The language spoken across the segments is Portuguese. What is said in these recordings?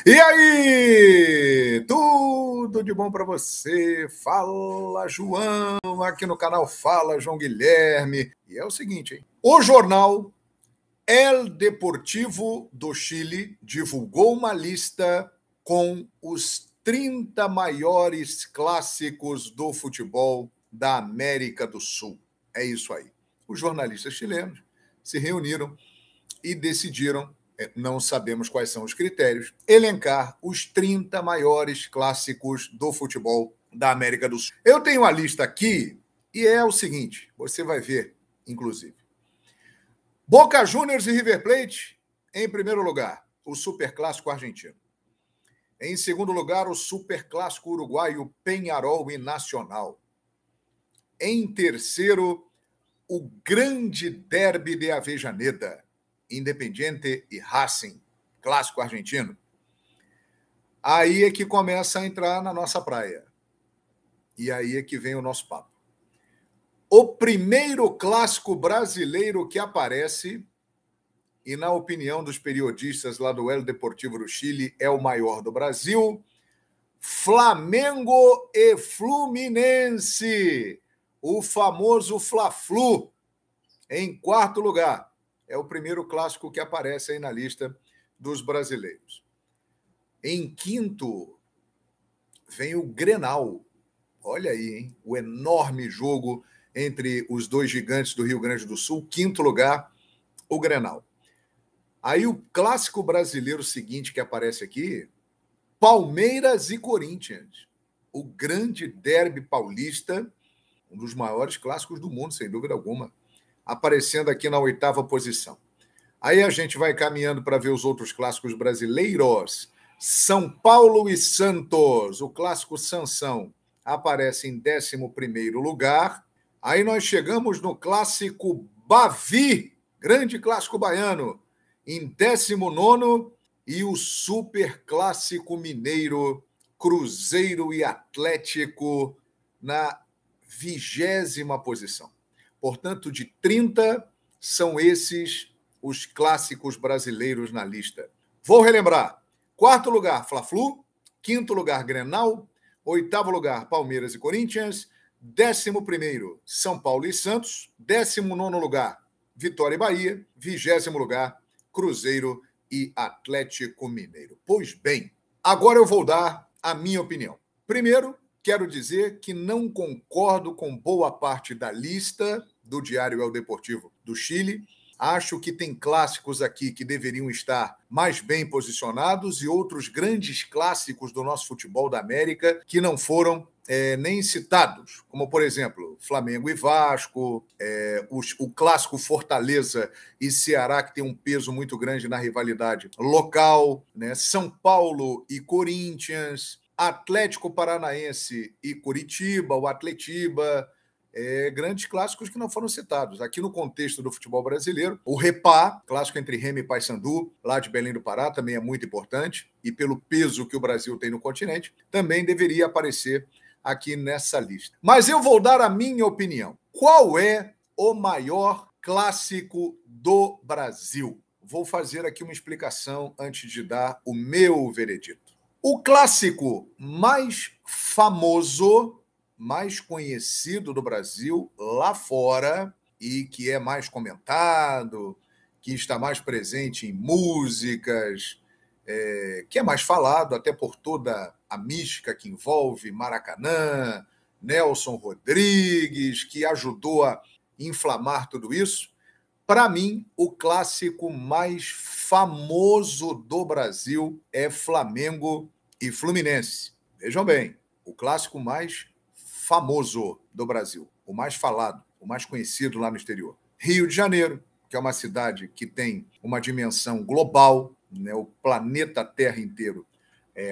E aí, tudo de bom para você? Fala, João, aqui no canal Fala, João Guilherme. E é o seguinte, hein? O jornal El Deportivo do Chile divulgou uma lista com os 30 maiores clássicos do futebol da América do Sul. É isso aí. Os jornalistas chilenos se reuniram e decidiram, não sabemos quais são os critérios, elencar os 30 maiores clássicos do futebol da América do Sul. Eu tenho a lista aqui e é o seguinte, você vai ver, inclusive. Boca Juniors e River Plate, em primeiro lugar, o Superclássico argentino. Em segundo lugar, o Superclássico uruguaio Peñarol e Nacional. Em terceiro, o grande derby de Avejaneda, Independiente e Racing, clássico argentino. Aí é que começa a entrar na nossa praia. E aí é que vem o nosso papo. O primeiro clássico brasileiro que aparece, e na opinião dos periodistas lá do El Deportivo do Chile, é o maior do Brasil, Flamengo e Fluminense, o famoso Fla-Flu, em quarto lugar. É o primeiro clássico que aparece aí na lista dos brasileiros. Em quinto, vem o Grenal. Olha aí, hein? O enorme jogo entre os dois gigantes do Rio Grande do Sul. Quinto lugar, o Grenal. Aí o clássico brasileiro seguinte que aparece aqui, Palmeiras e Corinthians. O grande derby paulista, um dos maiores clássicos do mundo, sem dúvida alguma, aparecendo aqui na oitava posição. Aí a gente vai caminhando para ver os outros clássicos brasileiros. São Paulo e Santos, o clássico Sansão, aparece em 11º lugar. Aí nós chegamos no clássico Bavi, grande clássico baiano, em 19º, e o super clássico mineiro, Cruzeiro e Atlético, na 20ª posição. Portanto, de 30, são esses os clássicos brasileiros na lista. Vou relembrar. Quarto lugar, Fla-Flu. Quinto lugar, Grenal. Oitavo lugar, Palmeiras e Corinthians. 11º, São Paulo e Santos. 19º lugar, Vitória e Bahia. 20º lugar, Cruzeiro e Atlético Mineiro. Pois bem, agora eu vou dar a minha opinião. Primeiro, quero dizer que não concordo com boa parte da lista do Diário El Deportivo do Chile. Acho que tem clássicos aqui que deveriam estar mais bem posicionados e outros grandes clássicos do nosso futebol da América que não foram nem citados, como, por exemplo, Flamengo e Vasco, o clássico Fortaleza e Ceará, que tem um peso muito grande na rivalidade local, né? São Paulo e Corinthians, Atlético Paranaense e Curitiba, o Atletiba, grandes clássicos que não foram citados. Aqui no contexto do futebol brasileiro, o Repá, clássico entre Remo e Paysandu, lá de Belém do Pará, também é muito importante, e pelo peso que o Brasil tem no continente, também deveria aparecer aqui nessa lista. Mas eu vou dar a minha opinião. Qual é o maior clássico do Brasil? Vou fazer aqui uma explicação antes de dar o meu veredito. O clássico mais famoso, mais conhecido do Brasil lá fora e que é mais comentado, que está mais presente em músicas, que é mais falado até por toda a mística que envolve Maracanã, Nelson Rodrigues, que ajudou a inflamar tudo isso. Para mim, o clássico mais famoso do Brasil é Flamengo e Fluminense. Vejam bem, o clássico mais famoso do Brasil, o mais falado, o mais conhecido lá no exterior. Rio de Janeiro, que é uma cidade que tem uma dimensão global, né? O planeta Terra inteiro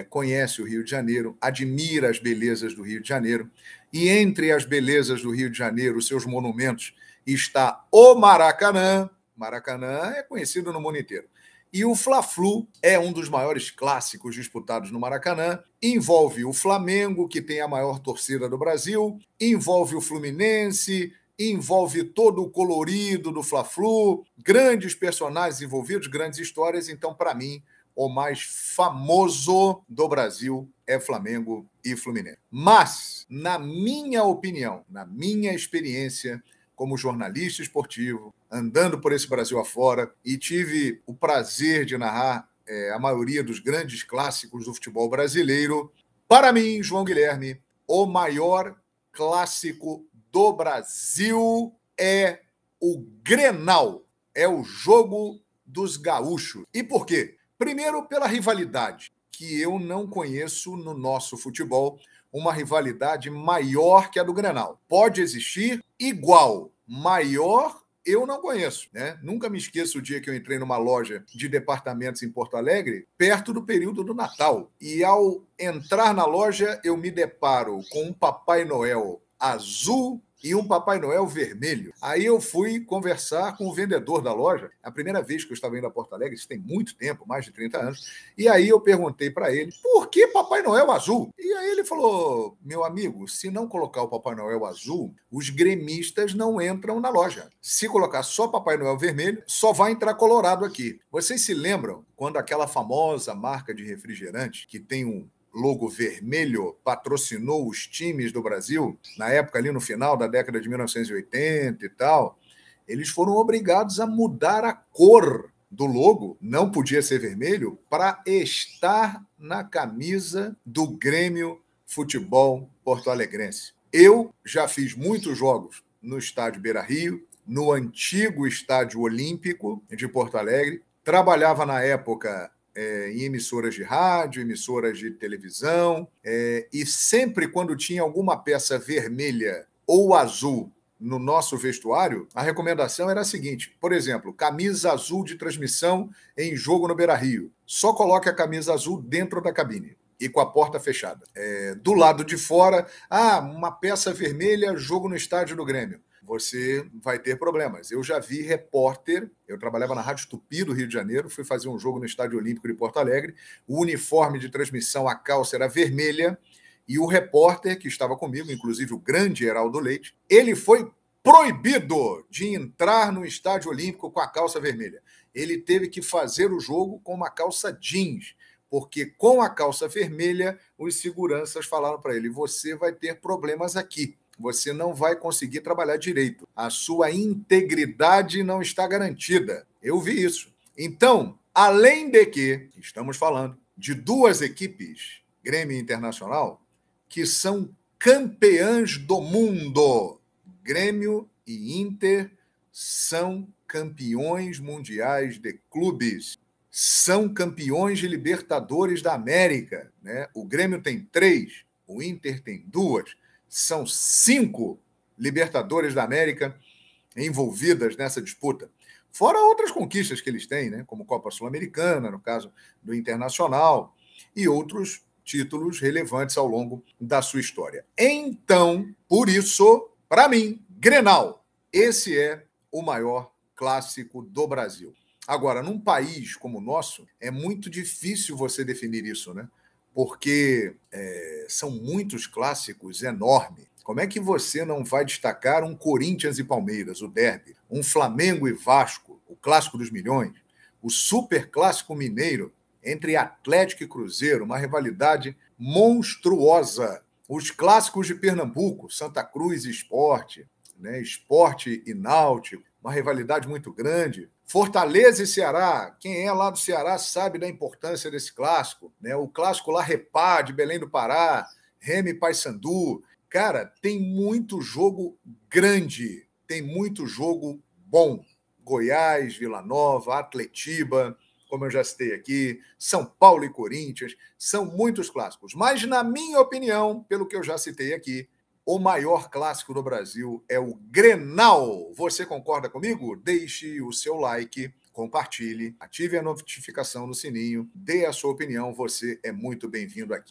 conhece o Rio de Janeiro, admira as belezas do Rio de Janeiro, e entre as belezas do Rio de Janeiro, os seus monumentos, está o Maracanã. Maracanã é conhecido no mundo inteiro. E o Fla-Flu é um dos maiores clássicos disputados no Maracanã. Envolve o Flamengo, que tem a maior torcida do Brasil, envolve o Fluminense, envolve todo o colorido do Fla-Flu, grandes personagens envolvidos, grandes histórias. Então, para mim, o mais famoso do Brasil é Flamengo e Fluminense. Mas, na minha opinião, na minha experiência como jornalista esportivo, andando por esse Brasil afora, e tive o prazer de narrar a maioria dos grandes clássicos do futebol brasileiro, para mim, João Guilherme, o maior clássico do Brasil é o Grenal, é o jogo dos gaúchos. E por quê? Primeiro, pela rivalidade, que eu não conheço no nosso futebol uma rivalidade maior que a do Grenal. Pode existir igual, maior eu não conheço, né? Nunca me esqueço o dia que eu entrei numa loja de departamentos em Porto Alegre, perto do período do Natal. E ao entrar na loja, eu me deparo com um Papai Noel azul e um Papai Noel vermelho. Aí eu fui conversar com o vendedor da loja, a primeira vez que eu estava indo a Porto Alegre, isso tem muito tempo, mais de 30 anos, e aí eu perguntei para ele, por que Papai Noel azul? E aí ele falou, meu amigo, se não colocar o Papai Noel azul, os gremistas não entram na loja. Se colocar só Papai Noel vermelho, só vai entrar colorado aqui. Vocês se lembram quando aquela famosa marca de refrigerante, que tem um logo vermelho, patrocinou os times do Brasil, na época ali no final da década de 1980 e tal, eles foram obrigados a mudar a cor do logo, não podia ser vermelho, para estar na camisa do Grêmio Futebol Porto-Alegrense. Eu já fiz muitos jogos no estádio Beira-Rio, no antigo estádio Olímpico de Porto Alegre, trabalhava na época em emissoras de rádio, emissoras de televisão, e sempre quando tinha alguma peça vermelha ou azul no nosso vestuário, a recomendação era a seguinte, por exemplo, camisa azul de transmissão em jogo no Beira-Rio. Só coloque a camisa azul dentro da cabine e com a porta fechada. Do lado de fora, uma peça vermelha, jogo no estádio do Grêmio. Você vai ter problemas. Eu já vi repórter, eu trabalhava na Rádio Tupi do Rio de Janeiro, fui fazer um jogo no Estádio Olímpico de Porto Alegre, o uniforme de transmissão, a calça era vermelha, e o repórter que estava comigo, inclusive o grande Heraldo Leite, ele foi proibido de entrar no Estádio Olímpico com a calça vermelha. Ele teve que fazer o jogo com uma calça jeans, porque com a calça vermelha, os seguranças falaram para ele, você vai ter problemas aqui. Você não vai conseguir trabalhar direito. A sua integridade não está garantida. Eu vi isso. Então, além de que estamos falando de duas equipes, Grêmio e Internacional, que são campeãs do mundo. Grêmio e Inter são campeões mundiais de clubes. São campeões de Libertadores da América, né? O Grêmio tem 3, o Inter tem 2. São 5 Libertadores da América envolvidas nessa disputa. Fora outras conquistas que eles têm, né? Como Copa Sul-Americana, no caso do Internacional, e outros títulos relevantes ao longo da sua história. Então, por isso, para mim, Grenal, esse é o maior clássico do Brasil. Agora, num país como o nosso, é muito difícil você definir isso, né? Porque são muitos clássicos enormes. Como é que você não vai destacar um Corinthians e Palmeiras, o derby, um Flamengo e Vasco, o clássico dos milhões, o super clássico mineiro entre Atlético e Cruzeiro, uma rivalidade monstruosa, os clássicos de Pernambuco, Santa Cruz e Sport, né? Sport e Náutico, uma rivalidade muito grande. Fortaleza e Ceará, quem é lá do Ceará sabe da importância desse clássico, né? O clássico lá Repá, de Belém do Pará, Remy e Paysandu. Cara, tem muito jogo grande, tem muito jogo bom. Goiás, Vila Nova, Atletiba, como eu já citei aqui, São Paulo e Corinthians, são muitos clássicos. Mas, na minha opinião, pelo que eu já citei aqui, o maior clássico do Brasil é o Grenal. Você concorda comigo? Deixe o seu like, compartilhe, ative a notificação no sininho, dê a sua opinião, você é muito bem-vindo aqui.